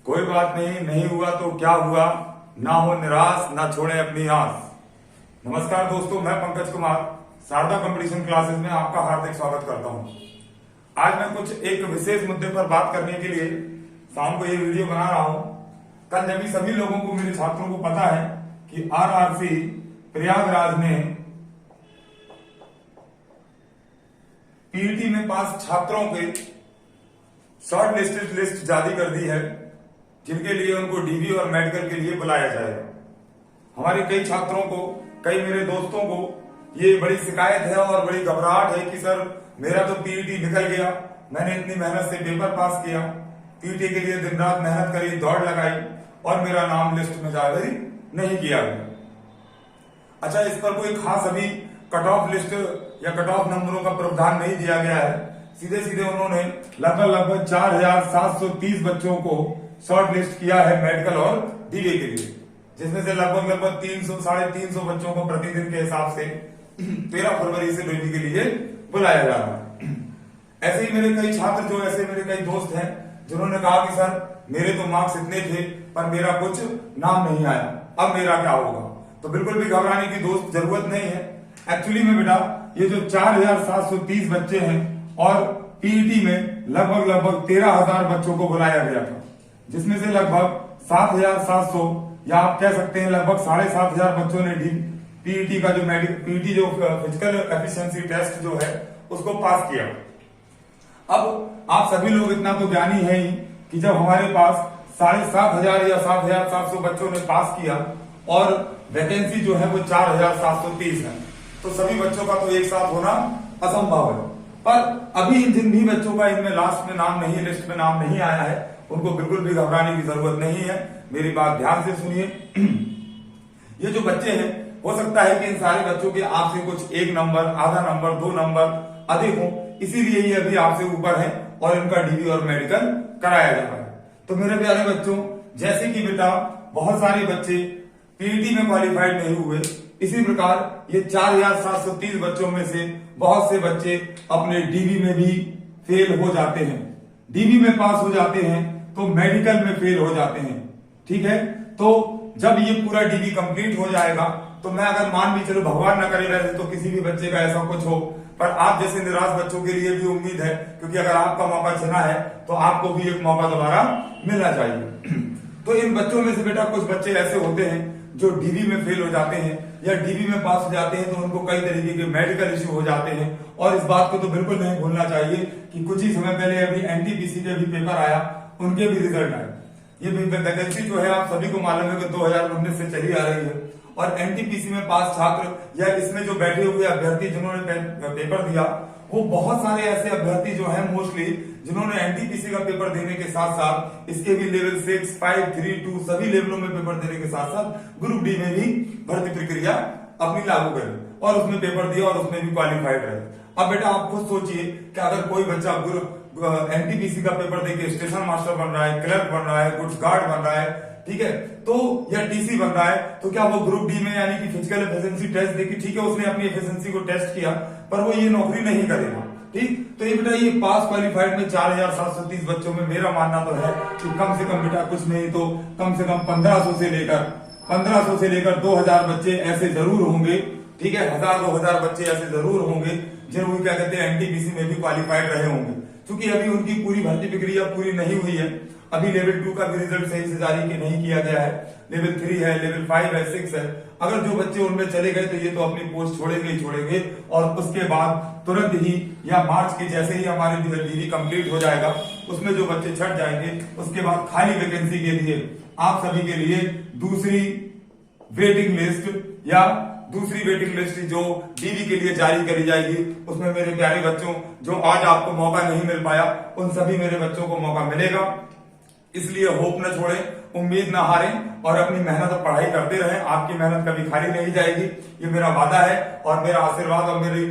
कोई बात नहीं, नहीं हुआ तो क्या हुआ, ना हो निराश, ना छोड़े अपनी आस। नमस्कार दोस्तों, मैं पंकज कुमार शारदा कंपटीशन क्लासेस में आपका हार्दिक स्वागत करता हूं। आज मैं कुछ एक विशेष मुद्दे पर बात करने के लिए शाम को ये वीडियो बना रहा हूं। कल जब सभी लोगों को, मेरे छात्रों को पता है कि आरआरसी प्रयागराज ने पीईटी में पास छात्रों के शॉर्ट लिस्टेड लिस्ट जारी कर दी है, जिनके लिए उनको डीबी और मेडिकल के लिए बुलाया जाएगा। हमारे कई छात्रों को, कई मेरे दोस्तों को ये बड़ी शिकायत है और बड़ी घबराहट है कि सर मेरा तो पीईटी निकल गया, मैंने इतनी मेहनत से पेपर पास किया, पीईटी के लिए दिन रात मेहनत करी, दौड़ लगाई और मेरा नाम लिस्ट में जारी नहीं किया गया। अच्छा, इस पर कोई खास अभी कट ऑफ लिस्ट या कट ऑफ नंबरों का प्रावधान नहीं दिया गया है। सीधे सीधे उन्होंने लगभग 4730 बच्चों को शॉर्ट लिस्ट किया है मेडिकल और डीबी के लिए, जिसमें से लगभग 300-350 बच्चों को प्रतिदिन के हिसाब से 13 फरवरी से डीबी के लिए बुलाया जा रहा है। ऐसे ही मेरे कई छात्र, ऐसे मेरे कई दोस्त हैं जिन्होंने कहा कि सर मेरे तो मार्क्स इतने थे पर मेरा कुछ नाम नहीं आया, अब मेरा क्या होगा। तो बिल्कुल भी घबराने की दोस्त जरूरत नहीं है। एक्चुअली में बेटा, ये जो 4730 बच्चे हैं और पीईटी में लगभग 13,000 बच्चों को बुलाया गया था, जिसमें से लगभग 7,700 या आप कह सकते हैं लगभग 7,500 बच्चों ने पीईटी का जो पीईटी जो फिजिकल एफिशिएंसी टेस्ट जो है उसको पास किया। अब आप सभी लोग इतना तो ज्ञानी है ही कि जब हमारे पास 7,500 या 7,700 बच्चों ने पास किया और वैकेंसी जो है वो 4,730 है, तो सभी बच्चों का तो एक साथ होना असंभव है। पर अभी जिन भी बच्चों का इनमें लास्ट में नाम नहीं, लिस्ट में नाम नहीं आया है, उनको बिल्कुल भी घबराने की जरूरत नहीं है। मेरी बात ध्यान से सुनिए। ये जो बच्चे हैं, हो सकता है कि इन सारे बच्चों के आपसे कुछ एक नंबर, आधा नंबर, 2 नंबर अधिक हो, इसीलिए ये अभी आपसे ऊपर है और इनका डीबी और मेडिकल कराया जा रहा है। तो मेरे प्यारे बच्चों, जैसे कि बेटा बहुत सारे बच्चे पीईटी में क्वालिफाइड नहीं हुए, इसी प्रकार ये 4730 बच्चों में से बहुत से बच्चे अपने डीबी में भी फेल हो जाते हैं। डीबी में पास हो जाते हैं तो मेडिकल में फेल हो जाते हैं। ठीक है, तो जब ये पूरा डीबी कंप्लीट हो जाएगा तो मैं अगर मान भी चलो, भगवान न करे वैसे तो किसी भी बच्चे का ऐसा कुछ हो, पर आप जैसे निराश बच्चों के लिए भी उम्मीद है, क्योंकि अगर आपका मौका छिना है तो आपको भी एक मौका दोबारा मिलना चाहिए। तो इन बच्चों में से बेटा कुछ बच्चे ऐसे होते हैं जो डीबी में फेल हो जाते हैं या डीबी में पास हो जाते हैं, तो उनको कई तरीके के मेडिकल इश्यू हो जाते हैं। और इस बात को तो बिल्कुल नहीं भूलना चाहिए कि कुछ ही समय पहले अभी एनटीपीसी के भी पेपर आया, उनके भी रिजल्ट आए। ये वैकेंसी जो है आप सभी को मालूम है कि 2019 से चली आ रही है, और एनटीपीसी में पास छात्र या इसमें जो बैठे हुए अभ्यर्थी जिन्होंने पेपर दिया, वो बहुत सारे ऐसे अभ्यर्थी जो हैं मोस्टली, जिन्होंने एनटीपीसी का पेपर देने के साथ साथ इसके भी लेवल 6, 5, 3, 2 सभी लेवलों में पेपर देने के साथ साथ ग्रुप डी में भी भर्ती प्रक्रिया अपनी लागू करें और उसमें पेपर दिया और उसमें भी क्वालिफाइड रहे। अब बेटा आप खुद सोचिए कि अगर कोई बच्चा एनटीपीसी का पेपर देके स्टेशन मास्टर बन रहा है, क्लर्क बन रहा है, गुड्स गार्ड बन रहा है, ठीक है, तो या टीसी बन रहा है, तो क्या वो ग्रुप डी में यानी कि फिजिकल एफिशिएंसी टेस्ट देखी, ठीक है, उसने अपनी एफिशिएंसी को टेस्ट किया, पर वो ये नौकरी नहीं करेगा। ठीक, तो ये बेटा ये पास क्वालिफाइड में 4730 बच्चों में मेरा मानना तो है कि कम से कम बेटा कुछ नहीं तो कम से कम 1500 से लेकर 2000 बच्चे ऐसे जरूर होंगे। ठीक है, 1000-2000 बच्चे ऐसे जरूर होंगे जिन्होंने क्या कहते हैं एनटीपीसी में भी क्वालिफाइड रहे होंगे, क्योंकि अभी उनकी पूरी भर्ती प्रक्रिया पूरी नहीं हुई है। अभी लेवल 2 का भी रिजल्ट सही से जारी नहीं किया गया है, लेवल 3 है, लेवल 5 है, 6 है। अगर जो बच्चे उनमें चले गए तो ये तो अपनी पोस्ट छोड़ेंगे ही छोड़ेंगे, और उसके बाद तुरंत ही या मार्च के जैसे ही हमारे डीबी कंप्लीट हो जाएगा, उसमें जो बच्चे छट जाएंगे, उसके बाद खाली वैकेंसी के लिए आप सभी के लिए दूसरी वेटिंग लिस्ट जो डीबी के लिए जारी करी जाएगी, उसमें मेरे प्यारे बच्चों, जो आज आपको मौका नहीं मिल पाया, उन सभी मेरे बच्चों को मौका मिलेगा। इसलिए होप न छोड़ें, उम्मीद न हारें और अपनी मेहनत और पढ़ाई करते रहें। आपकी मेहनत कभी खाली नहीं जाएगी, ये मेरा वादा है और मेरा आशीर्वाद और मेरी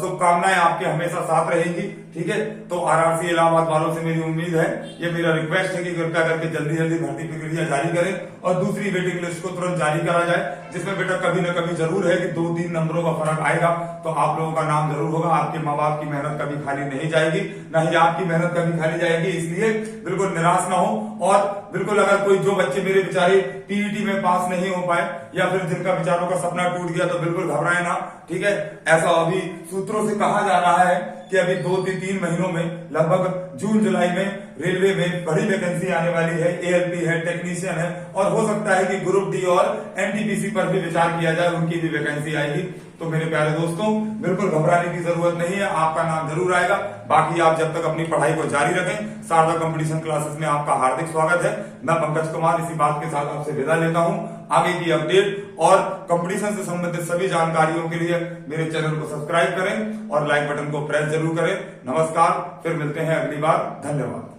शुभकामनाएं आपके हमेशा साथ रहेंगी। ठीक है, तो आरआरसी इलाहाबाद वालों से मेरी उम्मीद है, ये मेरा रिक्वेस्ट है कि कृपया करके जल्दी जल्दी भर्ती प्रक्रिया जारी करें और दूसरी वेटिंग लिस्ट को तुरंत जारी करा जाए, जिसमें बेटा कभी न कभी जरूर है कि 2-3 नंबरों का फर्क आएगा, तो आप लोगों का नाम जरूर होगा। आपके माँ बाप की मेहनत कभी खाली नहीं जाएगी, न ही आपकी मेहनत कभी खाली जाएगी। इसलिए बिल्कुल निराश ना हो और बिल्कुल अगर कोई जो बच्चे मेरे बेचारे पीईटी में पास नहीं हो पाए या फिर जिनका बेचारों का सपना टूट गया तो बिल्कुल घबराए ना, ठीक है। ऐसा अभी सूत्रों से कहा जा रहा है कि अभी 2-3 महीनों में लगभग जून जुलाई में रेलवे में बड़ी वैकेंसी आने वाली है, एएलपी है, टेक्नीशियन है, और हो सकता है कि ग्रुप डी और एनटीपीसी पर भी विचार किया जाए, उनकी भी वैकेंसी आएगी। तो मेरे प्यारे दोस्तों, बिल्कुल घबराने की जरूरत नहीं है, आपका नाम जरूर आएगा। बाकी आप जब तक अपनी पढ़ाई को जारी रखें, शारदा कंपटीशन क्लासेस में आपका हार्दिक स्वागत है। मैं पंकज कुमार इसी बात के साथ आपसे विदा लेता हूं। आगे की अपडेट और कंपटीशन से संबंधित सभी जानकारियों के लिए मेरे चैनल को सब्सक्राइब करें और लाइक बटन को प्रेस जरूर करें। नमस्कार, फिर मिलते हैं अगली बार। धन्यवाद।